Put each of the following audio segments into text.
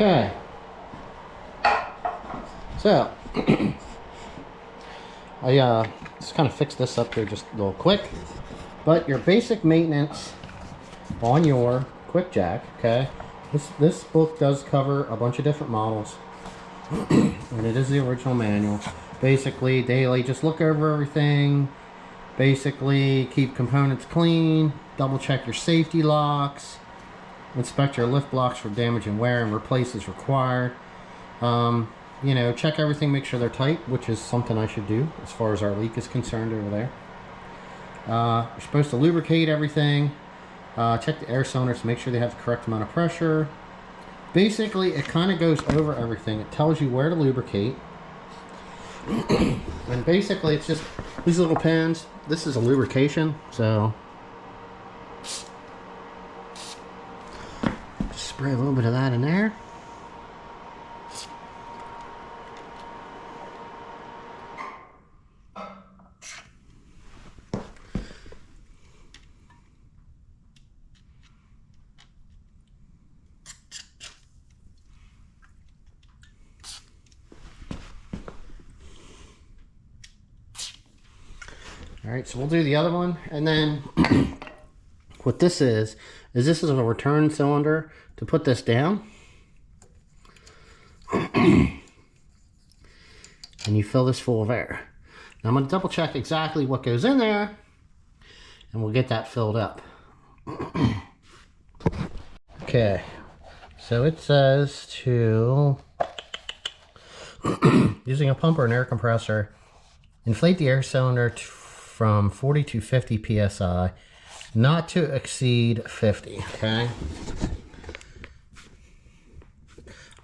Okay. So, I just kind of fixed this up here just a little quick. But your basic maintenance on your quick jack, okay? This book does cover a bunch of different models. And it is the original manual. Basically, daily, just look over everything. Basically, keep components clean. Double check your safety locks. Inspect your lift blocks for damage and wear and replace as required. You know, check everything, make sure they're tight, which is something I should do as far as our leak is concerned over there. You're supposed to lubricate everything. Check the air cylinders to make sure they have the correct amount of pressure. Basically, it kind of goes over everything. It tells you where to lubricate. And basically, it's just these little pins. This is a lubrication, so just spray a little bit of that in there. Alright, so we'll do the other one, and then what this is this is a return cylinder to put this down. And you fill this full of air. Now I'm going to double check exactly what goes in there, and we'll get that filled up. Okay, so it says to, using a pump or an air compressor, inflate the air cylinder from 40 to 50 psi, not to exceed 50, okay?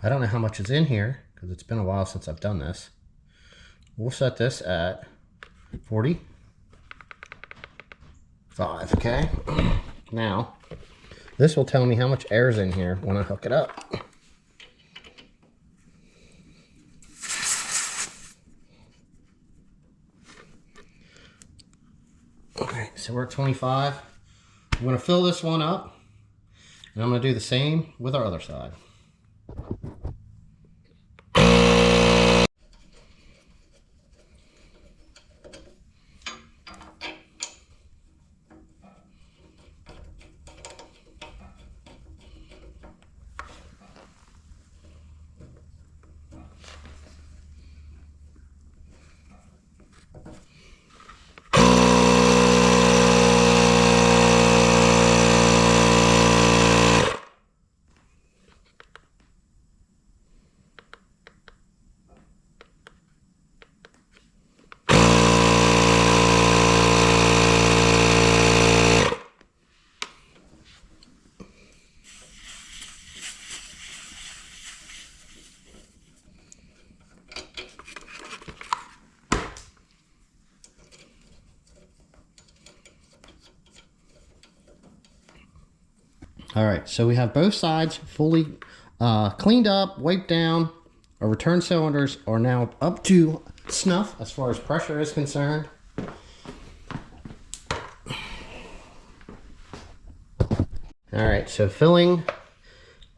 I don't know how much is in here because it's been a while since I've done this. We'll set this at 45, okay? Now, this will tell me how much air is in here when I hook it up. Okay, so we're at 25. I'm going to fill this one up, and I'm going to do the same with our other side. All right, so we have both sides fully cleaned up, wiped down. Our return cylinders are now up to snuff as far as pressure is concerned. All right, so filling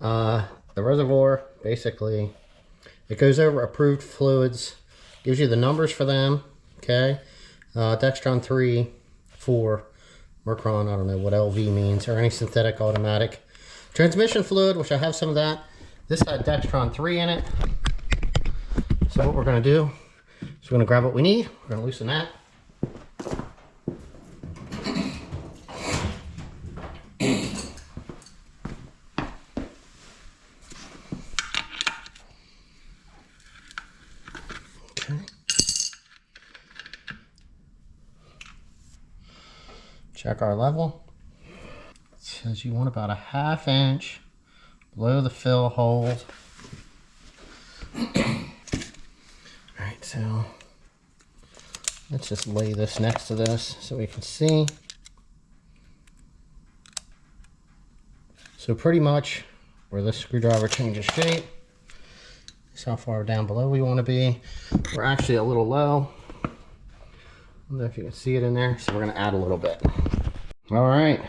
the reservoir, basically, it goes over approved fluids, gives you the numbers for them, okay? Dextron 3, 4, Mercron, I don't know what LV means, or any synthetic automatic. Transmission fluid, which I have some of that. This had Dextron 3 in it. So what we're going to do is we're going to grab what we need. We're going to loosen that. Okay. Check our level. It says you want about a ½ inch below the fill hole. Alright, so let's just lay this next to this so we can see. So pretty much where this screwdriver changes shape, that's how far down below we want to be. We're actually a little low. I don't know if you can see it in there, so we're going to add a little bit. All right,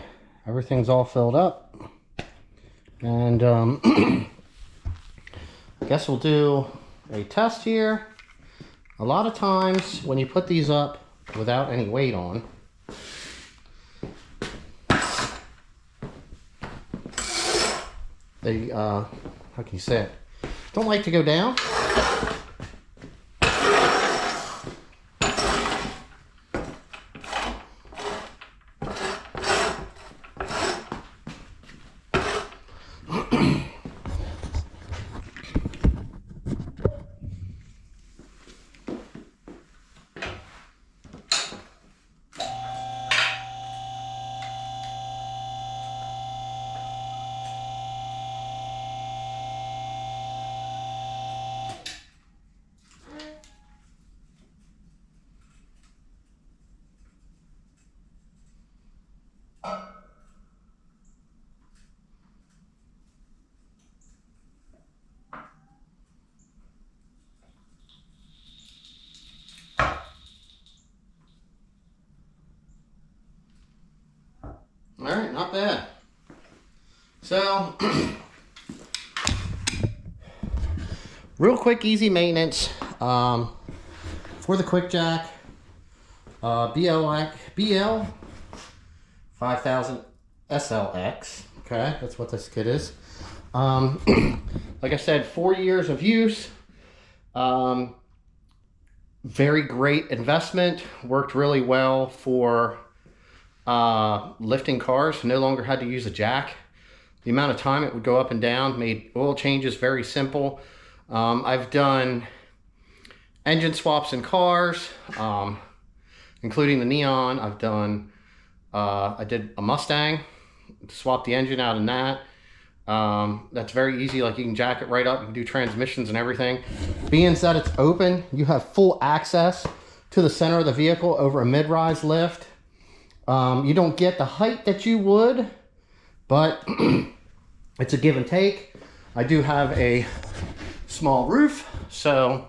everything's all filled up, and guess we'll do a test here. A lot of times when you put these up without any weight on, they, how can you say it? Don't like to go down. All right, not bad. So, real quick, easy maintenance for the quick jack. BL 5000 SLX. Okay, that's what this kit is. Like I said, 4 years of use. Very great investment. Worked really well for lifting cars. No longer had to use a jack. The amount of time it would go up and down made oil changes very simple. I've done engine swaps in cars, including the Neon. I've done I did a Mustang, swapped the engine out in that. That's very easy. Like, you can jack it right up, you can do transmissions and everything. Being that it's open, you have full access to the center of the vehicle over a mid-rise lift. You don't get the height that you would, but it's a give and take. I do have a small roof, so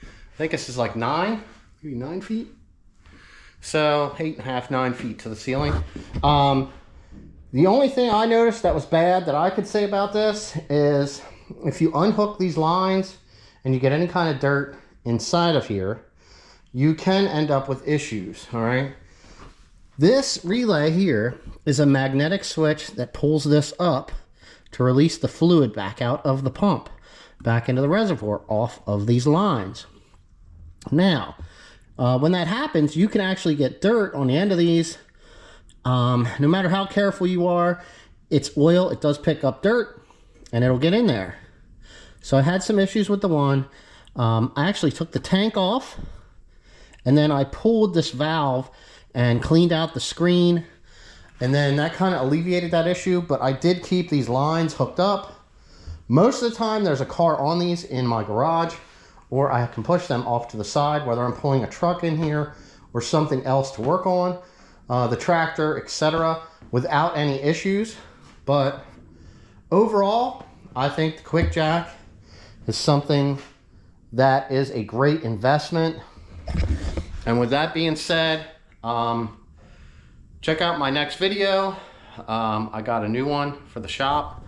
I think this is like maybe 9 feet. So 8.5, 9 feet to the ceiling. The only thing I noticed that was bad that I could say about this is if you unhook these lines and you get any kind of dirt inside of here, you can end up with issues, all right? This relay here is a magnetic switch that pulls this up to release the fluid back out of the pump, back into the reservoir off of these lines. Now, when that happens, you can actually get dirt on the end of these. No matter how careful you are, it's oil, it does pick up dirt, and it'll get in there. So I had some issues with the one. I actually took the tank off, and then I pulled this valve and cleaned out the screen, and then that kind of alleviated that issue. But I did keep these lines hooked up. Most of the time there's a car on these in my garage, or I can push them off to the side, whether I'm pulling a truck in here or something else to work on, the tractor, etc., without any issues. But overall, I think the quick jack is something that is a great investment. And with that being said, check out my next video. I got a new one for the shop,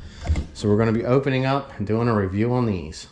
so we're going to be opening up and doing a review on these.